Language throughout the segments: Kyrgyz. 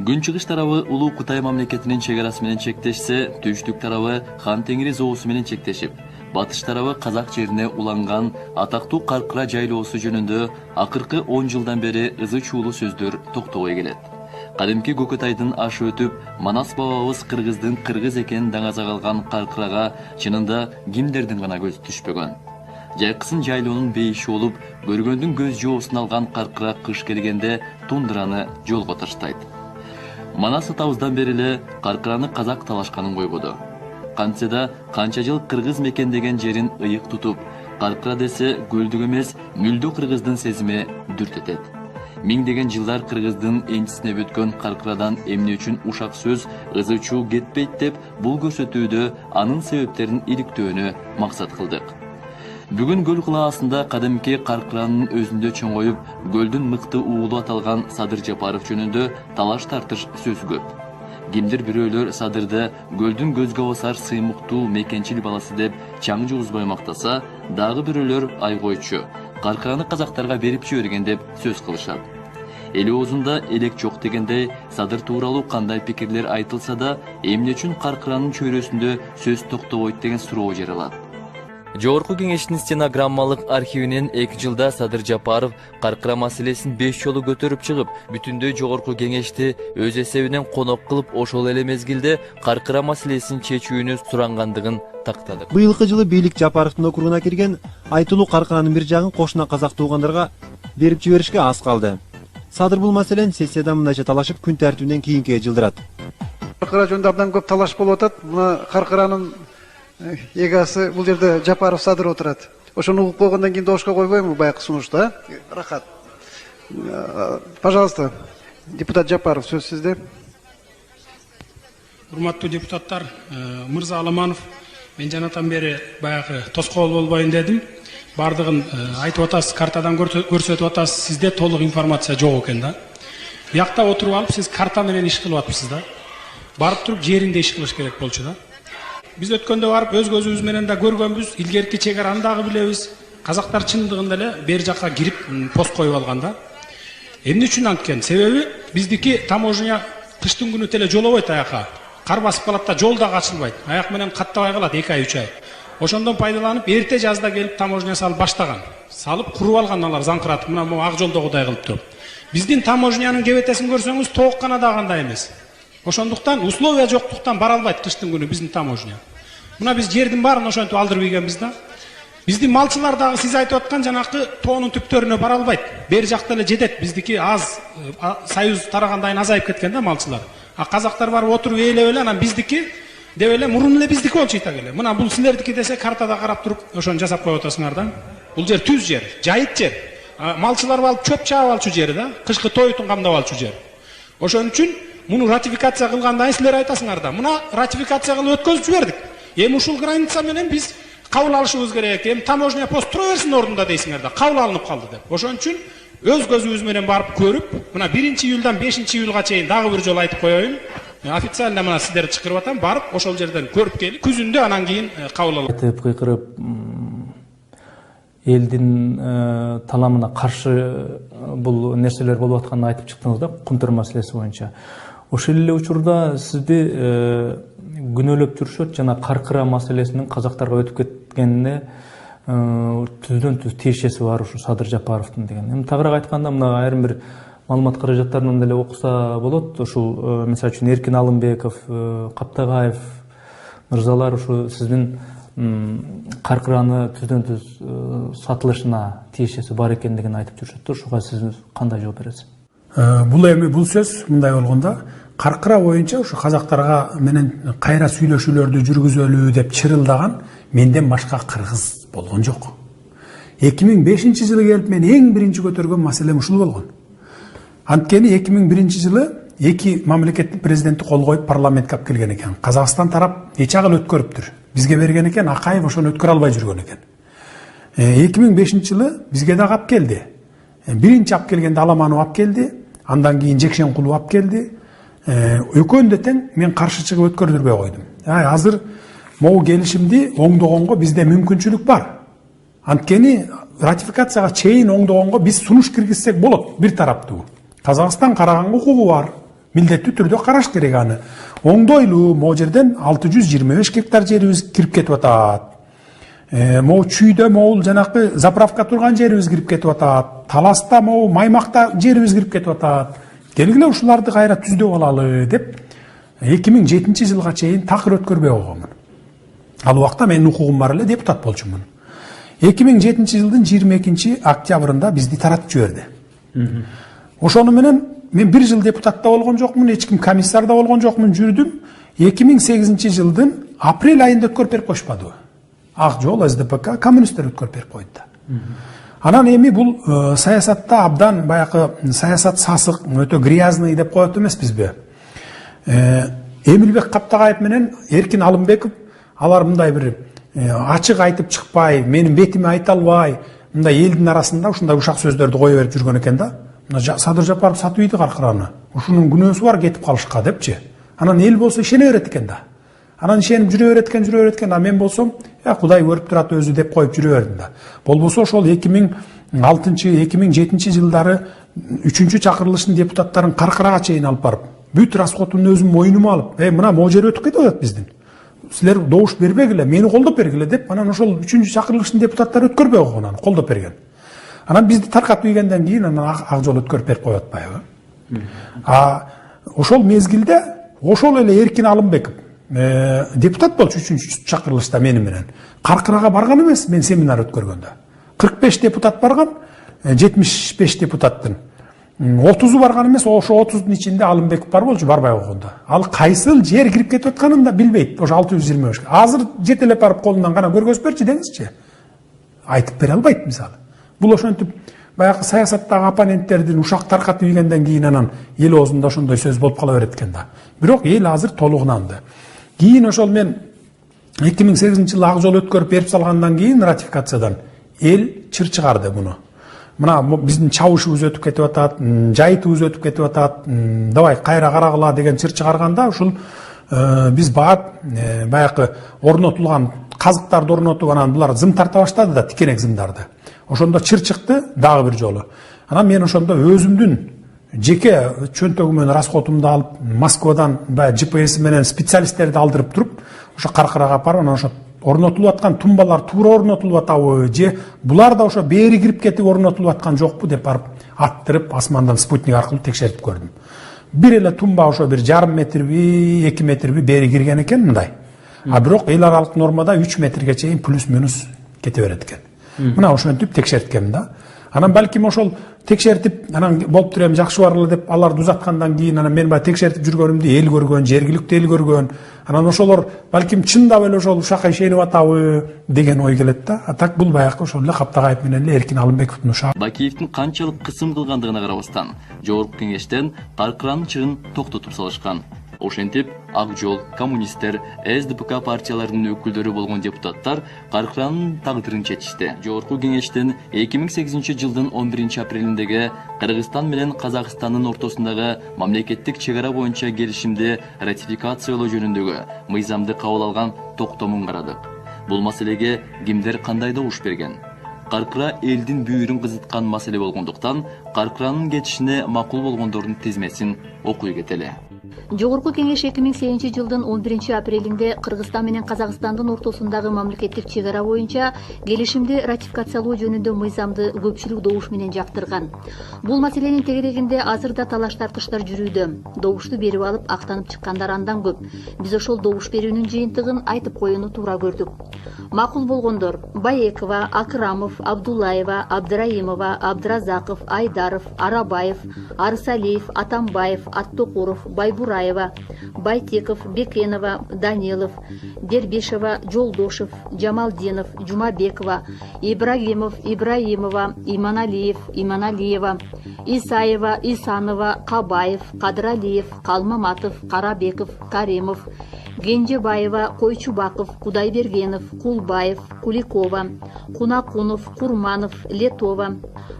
Күнчыгыш тарабы Улуу Кутай мамлекетинин чегарасы менен чектешсе, түштүк тарабы Хан Теңири зоосу менен чектешип, батыш тарабы Казак жерине уланган атактуу Каркыра жайлоосу жөнүндө акыркы 10 жылдан бери ызы чуулуу сөздөр токтобой келет. Кадимки Көкөтайдын ашы өтүп, Манас бабабыз кыргыздын кыргыз экенин даңаза калган Каркырага чынында кимдердин гана көзү түшпөгөн. Жайкысын жайлоонун бейиши болуп, көргөндүн көз жоосун алган Каркыра кыш келгенде тундраны жолго таштайт. Манас атабыздан бери эле Каркыраны казак талашканын койбоду. Кантсе да канча жыл кыргыз мекендеген жерин ыйык тутуп, Каркыра десе көлдүк эмес, мүлдө кыргыздын сезими дүрт этет. Миңдеген жылдар кыргыздын энчисине өткөн Каркырадан эмне үчүн ушак сөз ызы чуу кетпейт деп бул көрсөтүүдө анын себептерин иликтөөнү максат кылдык. Бүгүн көл кылаасында кадимки Каркыранын өзүндө чоңоюп, көлдүн мыкты уулу аталган Садыр Жапаров жөнүндө талаш тартыш сөз көп. Кимдир бирөөлөр Садырды көлдүн көзгө басар сыймыктуу мекенчил баласы деп чаң жугузбай мактаса, дагы бирөөлөр ай койчу, Каркыраны казактарга берип жиберген деп сөз кылышат. Эли оозунда элек жок дегендей, Садыр тууралуу кандай пикирлер айтылса да, эмне үчүн Каркыранын чөйрөсүндө сөз токтобойт деген суроо жаралат. Жогорку кеңештин стенограммалык архивинен 2 жылда Садыр Жапаров Каркыра маселесин 5 жолу көтөрүп чыгып, бүтүндөй жогорку кеңешти өз эсебинен конок кылып, ошол эле мезгилде Каркыра маселесин чечүүнү сурангандыгын тактадык. Быйылкы жылы бийлик Жапаровдун округуна кирген Айтылуу Каркыранын бир жагын кошуна казак туугандарга берип жиберишке аз калды. Садыр бул маселени сессияда мындайча талашып, күн тартибинен кийинкиге жылдырат. Каркыра жөнүндө абдан көп талаш болуп атат. Мына Каркыранын эгасы бул жерде Жапаров Садыр отурат. Ошону угуп койгондон кийин добушка койбоймунбу байкы сунушта? Рахат. Пожалуйста, депутат Жапаров, сөз сизде. Урматтуу депутаттар, Мырза Аламанов, мен жанатан бери баягы тоскоол болбойн дедим. Бардыгын айтып атасыз, картадан көрсөтүп атасыз, сизде толук информация жок экен да. Биякта отуруп алып, сиз карта менен иш кылып атпсыз да. Барып туруп жеринде иш кылыш керек болчу да. Биз өткөндө барып өз көзүбүз менен да көргөнбүз, илгерки чегараны дагы билебиз. Казактар чындыгында эле бер жакка кирип пост коюп алган да. Эмне үчүн анткен? Себеби биздики таможня кыштын күнү теле жолобойт аякка. Кар басып калат да, жол дагы ачылбайт. Аяк менен каттабай калат 2 ай 3 ай. Ошондон пайдаланып эрте жазда келип таможня салып баштаган. Салып куруп алган алар заңкыратып, мына могу ак жолдогудай кылып туруп. Биздин таможнянын кебетесин көрсөңүз тоок гана да кандай эмес. Ошондуктан условия жоктуктан бара албайт кыштын күнү биздин таможня. Мына биз жердин баарын ошентип алдырып ийгенбиз да. Биздин малчылар дагы сиз айтып аткан жанакы тоонун түптөрүнө бара албайт. Бер жакта эле жетет. Биздики аз союз тарагандайын азайып кеткен да малчылар. А казактар барып отуруп ээлеп эле анан биздики деп эле мурун эле биздики болчу итак эле. Мына бул силердики десе картада карап туруп ошону жасап коюп атасыңар да. Бул жер түз жер, жайыт жер. Малчылар алып чөп чаап алчу жери да. Кышкы тоютун камдап алчу жер. Ошон үчүн муну ратификация кылгандан силер айтасыңар да. Мына ратификация кылып өткөзүп жибердик. Эми ушул граница менен биз кабыл алышыбыз керек. Эми таможня пост тура берсин ордунда дейсиңер да. Кабыл алынып калды деп. Ошон үчүн өз көзүбүз менен барып көрүп, мына 1-июлдан 5-июлга чейин дагы бир жолу айтып коеюн. Официально мына сиздерди чакырып атам, барып ошол жерден көрүп келип, күзүндө анан кийин кабыл алып. Айтып кыйкырып, элдин таламына каршы бул нерселер болуп атканын айтып чыктыңыз да, Кумтөр маселеси боюнча. Ошол эле учурда сизди күнөөлөп жүрүшөт жана Каркыра маселесинин казактарга өтүп кеткенине түздөн түз тиешеси бар ушу Садыр Жапаровдун деген. Эми тагыраак айтканда, мына айрым бир маалымат каражаттарынан деле окуса болот. Ушул мисалы үчүн Эркин Алымбеков, Каптагаев мырзалар ушу сиздин Каркыраны түздөн түз сатылышына тиешеси бар экендигин айтып жүрүшөт. Ушуга сиз кандай жооп бересиз? Бул сөз мындай болгондо, Каркыра боюнча ушу казактарга менен кайра сүйлөшүүлөрдү жүргүзөлү деп чырылдаган менден башка кыргыз болгон жок. 2005-жылы келип мен эң биринчи көтөргөн маселем ушул болгон. Анткени 2001-жылы эки мамлекеттин президенти кол коюп парламентке алып келген экен. Казакстан тарап нече жыл өткөрүптүр. Бизге берген экен, Акаев ошону өткөрө албай жүргөн экен. 2005-жылы бизге дагы алып келди. Биринчи алып келгенде Аламанов алып келди, андан кийин Жекшенкулов алып келди. Экөөнү тең мен каршы чыгып өткөрдүрбөй койдум. Азыр могу келишимди оңдогонго бизде мүмкүнчүлүк бар. Анткени ратификацияга чейин оңдогонго биз сунуш киргизсек болот, бир тараптуу. Казакстан караганга укугу бар, милдеттүү түрдө караш керек аны. Оңдойлуу могу жерден 625 гектар жерибиз кирип кетип атат. Могу Чүйдө могул жанакы заправка турган жерибиз кирип кетип атат. Таласта могу Маймакта жерибиз кирип кетип атат. Келгиле ушуларды кайра түздөп алалы деп 2007 жылга чейин такыр өткөрбөй койгонмун. Ал убакта менин укугум бар эле, депутат болчумун. 2007 жылдын 22 октябрында бизди таратып жиберди. Ошону менен мен 1 жыл депутатта болгон жокмун, эч ким комиссарда болгон жокмун, жүрдүм. 2008 жылдын апрель айында өткөрүп берип коюшпадыбы? Ак жол СДПК коммунисттер өткөрүп берип койду. Анан эми бул саясатта абдан баягы саясат сасык, өтө грязный деп коет эмеспизби? Эмилбек Каптагаев менен Эркин Алымбеков алар мындай бир ачык айтып чыкпай, менин бетиме айта албай, мындай элдин арасында ушундай ушак сөздөрдү кое берип жүргөн экен да. Садыр Жапаров сатып ийди каркыраны. Ушунун күнөөсү бар кетип калышка депчи. Анан эл болсо ишене берет экен да. Анан ишенип жүрө берет экен, а мен болсом, Кудай көрүп турат өзү деп коюп жүрө бердим да. Болбосо ошол 2006-2007 жылдары 3-чакырылыштын депутаттарын каркырага чейин алып барып, бүт расходун өзүм мойнума алып, мына могу жер өтүп кетип атат биздин. Силер добуш бербегиле, мени колдоп бергиле деп, анан ошол 3-чакырылыштын депутаттары өткөрбөй койгон, аны колдоп берген. Анан бизди таркатып ийгенден кийин анан ак жол өткөрүп берип коюп атпайбы? Ошол мезгилде ошол эле Эркин Алымбеков депутат болчу 3-чакырылышта мени менен. Каркырага барган эмес, мен семинар өткөргөндө. 45 депутат барган, 75 депутаттын 30'u барган эмес, ошо 30'дун ичинде Алымбеков бар болчу, барбай койгондо. Ал кайсыл жер кирип кетип атканын да билбейт. Ошо 625. Азыр жетелеп барып колунан гана көргөзбөрчү деңизчи. Айтып бере албайт мисалы. Бул ошентип баягы саясаттагы оппоненттердин ушак таркатып ийгенден кийин анан эл оозунда ошондой сөз болуп кала берет экен да. Бирок эл азыр толугунанды. Кийин ошол мен 2008 жылы ак жол өткөрүп берип салгандан кийин ратификациядан эл чыр чыгарды буну. Мына биздин чабышыбыз өтүп кетип атат, жайытыбыз өтүп кетип атат, давай кайра карагыла деген чыр чыгарганда ушул биз баягы орнотулган казыктарды орнотуп анан булар зым тарта баштады да, тикенек зымдарды. Ошондо чыр чыкты дагы бир жолу. Анан мен ошондо өзүмдүн жеке чөнтөгүмөн расходумду алып, Москвадан GPS менен специалисттерди алдырып туруп, ошо каркырага апарып, анан ошо орнотулуп аткан тумбалар туура орнотулуп атабы же булар да ошо бери кирип кетип орнотулуп аткан жокпу деп барып аттырып асмандан спутник аркылуу текшерип көрдүм. Бир эле тумба ошо 1,5 метрби, 2 метрби бери кирген экен мындай. А бирок эл аралык нормада 3 метрге чейин плюс-минус кете берет экен. Мына ошентип текшерткем да. Анан балким ошол текшертип, анан болуп турем жакшы барылы деп аларды узаткандан кийин анан мен текшертип жүргөнүмдү эл көргөн, жергиликтүү эл көргөн. Анан ошолор балким чындап эле ошол ушакка ишенип атабы деген ой келет да. А так бул баягы ошол эле Каптагаев менен эле Эркин Алымбековдун ушак. Бакиевдин канчалык кысым кылгандыгына карабастан, жогорку кеңештен каркыранын чыгын токтотуп салышкан. Ошентип, ак жол, коммунисттер, СДПК партияларынын өкүлдөрү болгон депутаттар каркыранын тагдырын чечишти. Жогорку кеңештен 2008 жылдын 11 апрелиндеги Кыргызстан менен Казакстандын ортосундагы мамлекеттик чегара боюнча келишимди ратификациялоо жөнүндөгү мыйзамды кабыл алган токтомун карадык. Бул маселеге кимдер кандай добуш берген? Каркыра элдин бүйүрүн кызыткан маселе болгондуктан, каркыранын кетишине макул болгондордун тизмесин окуй кетели. Жогорку кеңеш 2008 жылдын 11 апрелинде Кыргызстан менен Казакстандын ортосундагы мамлекеттик чегара боюнча келишимди ратификациялоо жөнүндө мыйзамды көпчүлүк добуш менен жактырган. Бул маселенин тегерегинде азырда талаш тартыштар жүрүүдө. Добушту берип алып актанып чыккандар андан көп. Биз ошол добуш берүүнүн жыйынтыгын айтып коюуну туура көрдүк. Макул болгондор Баекова, Акрамов, Абдуллаева, Абдыраимова, Абдыразаков, Айдаров, Арабаев, Арысалиев, Атамбаев, Аттокуров, Байбураева, Байтеков, Бекенова, Данилов, Дербишева, Жолдошев, Джамалдинов, Жумабекова, Ибрагимов, Ибраимова, Иманалиева, Исаева, Исанова, Кабаев, Кадралиев, Калмаматов, Карабеков, Каримов, Генжебаева, Койчубаков, Кудайбергенов, Кулбаев, Куликова, Кунакунов, Курманов, Летова,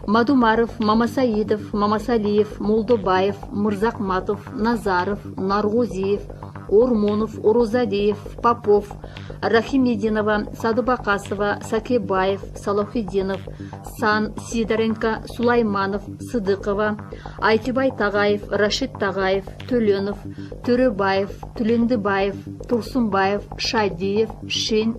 Мадумаров, Мамасаидов, Мамасалиев, Молдобаев, Мырзакматов, Назаров, Наргузиев, Ормонов, Орозадеев, Попов, Рахимединова, Садыбакасова, Сакебаев, Салахиддинов, Сан, Сидоренко, Сулайманов, Сыдыкова, Айтибай Тагаев, Рашид Тагаев, Төленов, Төрөбаев, Түлендібаев, Турсунбаев, Шадиев, Шен,